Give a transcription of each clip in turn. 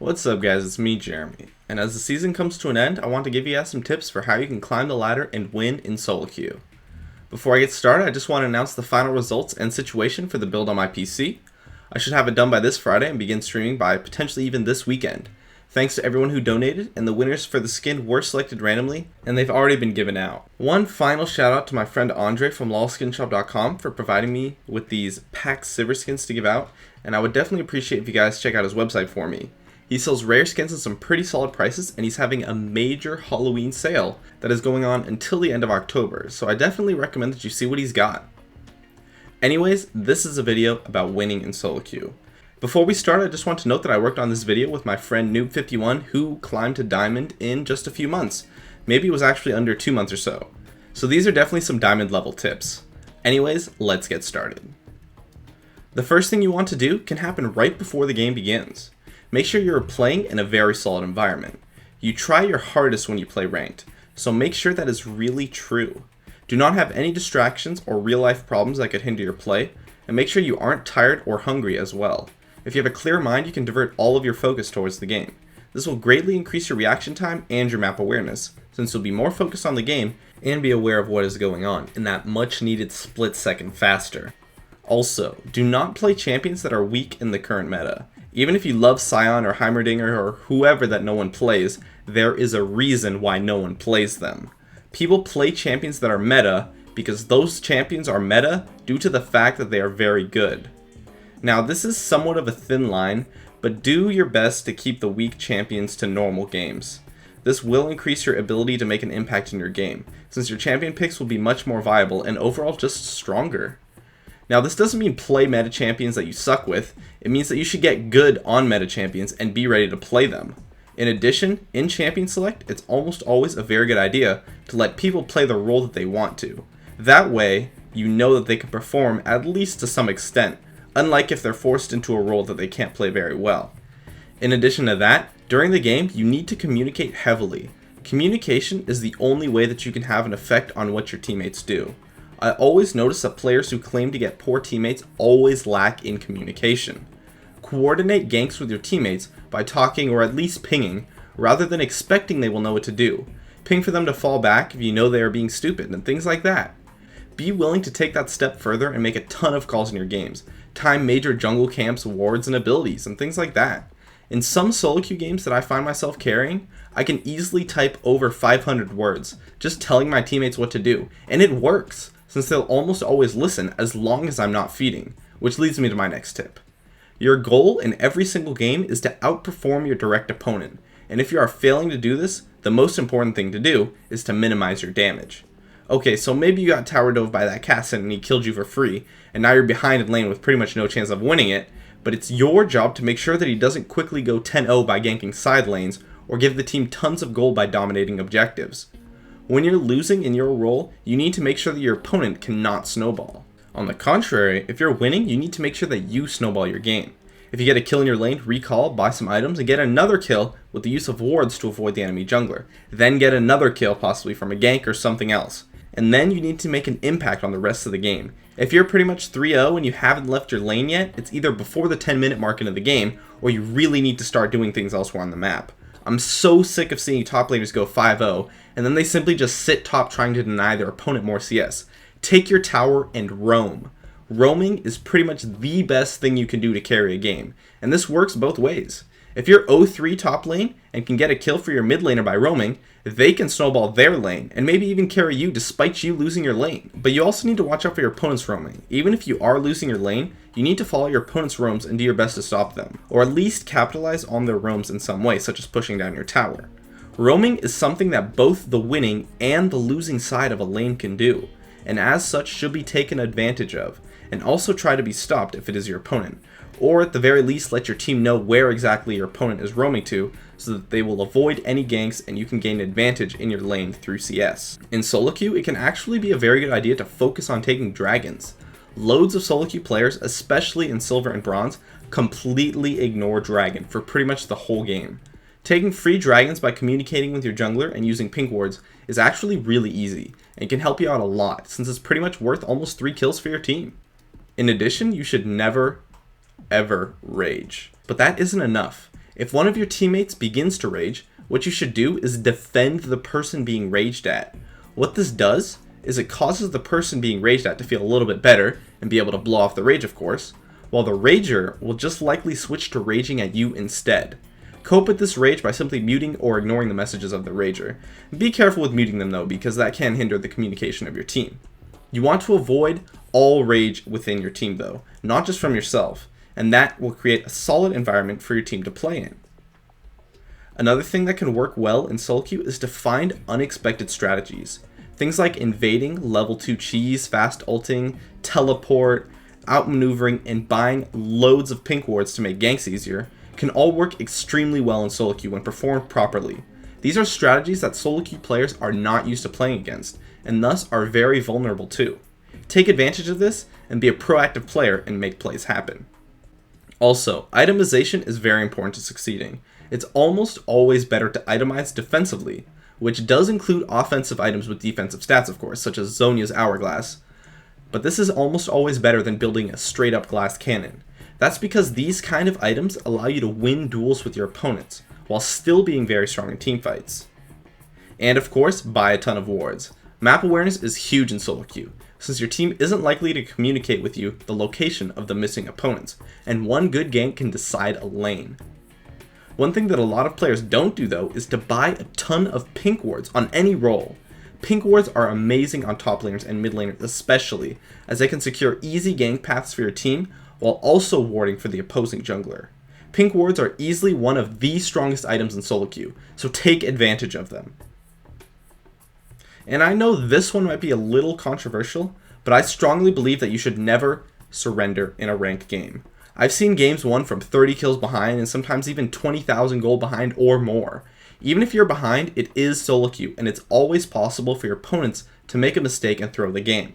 What's up guys, it's me Jeremy, and as the season comes to an end, I want to give you guys some tips for how you can climb the ladder and win in Soloqueue. Before I get started, I just want to announce the final results and situation for the build on my PC. I should have it done by this Friday and begin streaming by potentially even this weekend. Thanks to everyone who donated, and the winners for the skin were selected randomly, and they've already been given out. One final shout out to my friend Andre from lolskinshop.com for providing me with these pack silver skins to give out, and I would definitely appreciate if you guys check out his website for me. He sells rare skins at some pretty solid prices, and he's having a major Halloween sale that is going on until the end of October, so I definitely recommend that you see what he's got. Anyways, this is a video about winning in Soloqueue. Before we start, I just want to note that I worked on this video with my friend Noob51, who climbed to Diamond in just a few months. Maybe it was actually under 2 months or so. So these are definitely some Diamond level tips. Anyways, let's get started. The first thing you want to do can happen right before the game begins. Make sure you're playing in a very solid environment. You try your hardest when you play ranked, so make sure that is really true. Do not have any distractions or real life problems that could hinder your play, and make sure you aren't tired or hungry as well. If you have a clear mind, you can divert all of your focus towards the game. This will greatly increase your reaction time and your map awareness, since you'll be more focused on the game and be aware of what is going on in that much needed split second faster. Also, do not play champions that are weak in the current meta. Even if you love Scion or Heimerdinger or whoever that no one plays, there is a reason why no one plays them. People play champions that are meta because those champions are meta due to the fact that they are very good. Now this is somewhat of a thin line, but do your best to keep the weak champions to normal games. This will increase your ability to make an impact in your game, since your champion picks will be much more viable and overall just stronger. Now this doesn't mean play meta champions that you suck with, it means that you should get good on meta champions and be ready to play them. In addition, in champion select, it's almost always a very good idea to let people play the role that they want to. That way, you know that they can perform at least to some extent, unlike if they're forced into a role that they can't play very well. In addition to that, during the game, you need to communicate heavily. Communication is the only way that you can have an effect on what your teammates do. I always notice that players who claim to get poor teammates always lack in communication. Coordinate ganks with your teammates by talking or at least pinging, rather than expecting they will know what to do. Ping for them to fall back if you know they are being stupid, and things like that. Be willing to take that step further and make a ton of calls in your games. Time major jungle camps, wards, and abilities, and things like that. In some Soloqueue games that I find myself carrying, I can easily type over 500 words, just telling my teammates what to do, and it works, since they'll almost always listen as long as I'm not feeding, which leads me to my next tip. Your goal in every single game is to outperform your direct opponent, and if you are failing to do this, the most important thing to do is to minimize your damage. Okay, so maybe you got tower dove by that Cassin and he killed you for free, and now you're behind in lane with pretty much no chance of winning it, but it's your job to make sure that he doesn't quickly go 10-0 by ganking side lanes, or give the team tons of gold by dominating objectives. When you're losing in your role, you need to make sure that your opponent cannot snowball. On the contrary, if you're winning, you need to make sure that you snowball your game. If you get a kill in your lane, recall, buy some items, and get another kill with the use of wards to avoid the enemy jungler. Then get another kill, possibly from a gank or something else. And then you need to make an impact on the rest of the game. If you're pretty much 3-0 and you haven't left your lane yet, it's either before the 10-minute mark into the game, or you really need to start doing things elsewhere on the map. I'm so sick of seeing top laners go 5-0, and then they simply just sit top trying to deny their opponent more CS. Take your tower and roam. Roaming is pretty much the best thing you can do to carry a game, and this works both ways. If you're 0-3 top lane and can get a kill for your mid laner by roaming, they can snowball their lane and maybe even carry you despite you losing your lane. But you also need to watch out for your opponent's roaming. Even if you are losing your lane, you need to follow your opponent's roams and do your best to stop them, or at least capitalize on their roams in some way, such as pushing down your tower. Roaming is something that both the winning and the losing side of a lane can do, and as such should be taken advantage of, and also try to be stopped if it is your opponent, or at the very least let your team know where exactly your opponent is roaming to, so that they will avoid any ganks and you can gain advantage in your lane through CS. In Soloqueue, it can actually be a very good idea to focus on taking dragons. Loads of Soloqueue players, especially in Silver and Bronze, completely ignore dragon for pretty much the whole game. Taking free dragons by communicating with your jungler and using pink wards is actually really easy, and can help you out a lot, since it's pretty much worth almost 3 kills for your team. In addition, you should never, ever rage. But that isn't enough. If one of your teammates begins to rage, what you should do is defend the person being raged at. What this does is it causes the person being raged at to feel a little bit better and be able to blow off the rage, of course, while the rager will just likely switch to raging at you instead. Cope with this rage by simply muting or ignoring the messages of the rager. Be careful with muting them though, because that can hinder the communication of your team. You want to avoid all rage within your team though, not just from yourself, and that will create a solid environment for your team to play in. Another thing that can work well in Soloqueue is to find unexpected strategies. Things like invading, level 2 cheese, fast ulting, teleport, outmaneuvering, and buying loads of pink wards to make ganks easier can all work extremely well in Soloqueue when performed properly. These are strategies that Soloqueue players are not used to playing against, and thus are very vulnerable to. Take advantage of this and be a proactive player and make plays happen. Also, itemization is very important to succeeding. It's almost always better to itemize defensively, which does include offensive items with defensive stats of course, such as Zhonya's Hourglass. But this is almost always better than building a straight up glass cannon. That's because these kind of items allow you to win duels with your opponents, while still being very strong in teamfights. And of course, buy a ton of wards. Map awareness is huge in Soloqueue, since your team isn't likely to communicate with you the location of the missing opponents, and one good gank can decide a lane. One thing that a lot of players don't do though is to buy a ton of pink wards on any role. Pink wards are amazing on top laners and mid laners especially, as they can secure easy gank paths for your team while also warding for the opposing jungler. Pink wards are easily one of the strongest items in Soloqueue, so take advantage of them. And I know this one might be a little controversial, but I strongly believe that you should never surrender in a ranked game. I've seen games won from 30 kills behind and sometimes even 20,000 gold behind or more. Even if you're behind, it is Soloqueue, and it's always possible for your opponents to make a mistake and throw the game.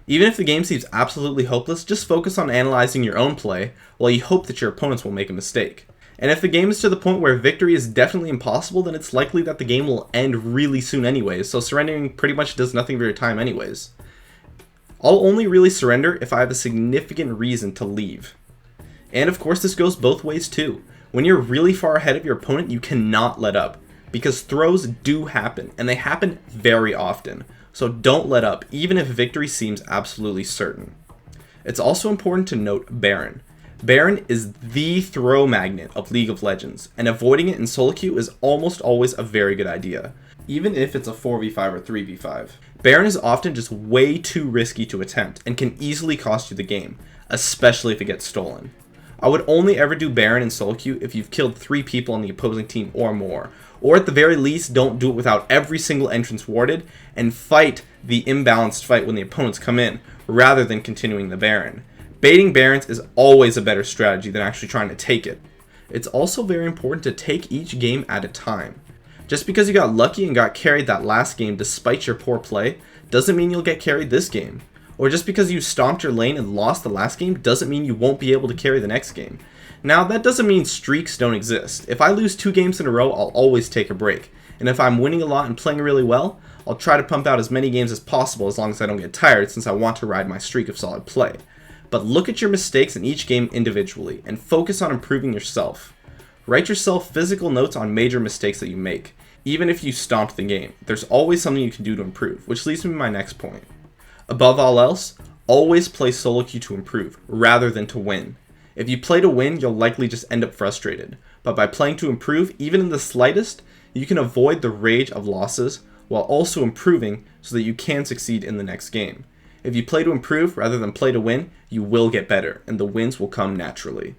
Even if the game seems absolutely hopeless, just focus on analyzing your own play while you hope that your opponents will make a mistake. And if the game is to the point where victory is definitely impossible, then it's likely that the game will end really soon anyways, so surrendering pretty much does nothing for your time anyways. I'll only really surrender if I have a significant reason to leave. And of course this goes both ways too. When you're really far ahead of your opponent, you cannot let up, because throws do happen, and they happen very often. So don't let up, even if victory seems absolutely certain. It's also important to note Baron. Baron is the throw magnet of League of Legends, and avoiding it in Soloqueue is almost always a very good idea, even if it's a 4v5 or 3v5. Baron is often just way too risky to attempt, and can easily cost you the game, especially if it gets stolen. I would only ever do Baron in Soloqueue if you've killed 3 people on the opposing team or more. Or at the very least, don't do it without every single entrance warded, and fight the imbalanced fight when the opponents come in, rather than continuing the Baron. Baiting Barons is always a better strategy than actually trying to take it. It's also very important to take each game at a time. Just because you got lucky and got carried that last game despite your poor play, doesn't mean you'll get carried this game. Or just because you stomped your lane and lost the last game doesn't mean you won't be able to carry the next game. Now that doesn't mean streaks don't exist. If I lose 2 games in a row, I'll always take a break. And if I'm winning a lot and playing really well, I'll try to pump out as many games as possible as long as I don't get tired, since I want to ride my streak of solid play. But look at your mistakes in each game individually and focus on improving yourself. Write yourself physical notes on major mistakes that you make. Even if you stomped the game, there's always something you can do to improve, which leads me to my next point. Above all else, always play Soloqueue to improve, rather than to win. If you play to win, you'll likely just end up frustrated. But by playing to improve, even in the slightest, you can avoid the rage of losses, while also improving so that you can succeed in the next game. If you play to improve rather than play to win, you will get better, and the wins will come naturally.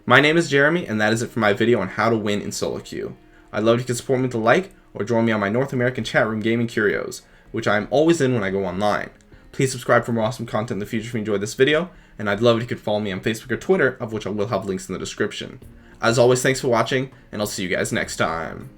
My name is Jeremy, and that is it for my video on how to win in Soloqueue. I'd love if you could support me with a like, or join me on my North American chat room gaming Curios, which I am always in when I go online. Please subscribe for more awesome content in the future if you enjoyed this video, and I'd love if you could follow me on Facebook or Twitter, of which I will have links in the description. As always, thanks for watching, and I'll see you guys next time.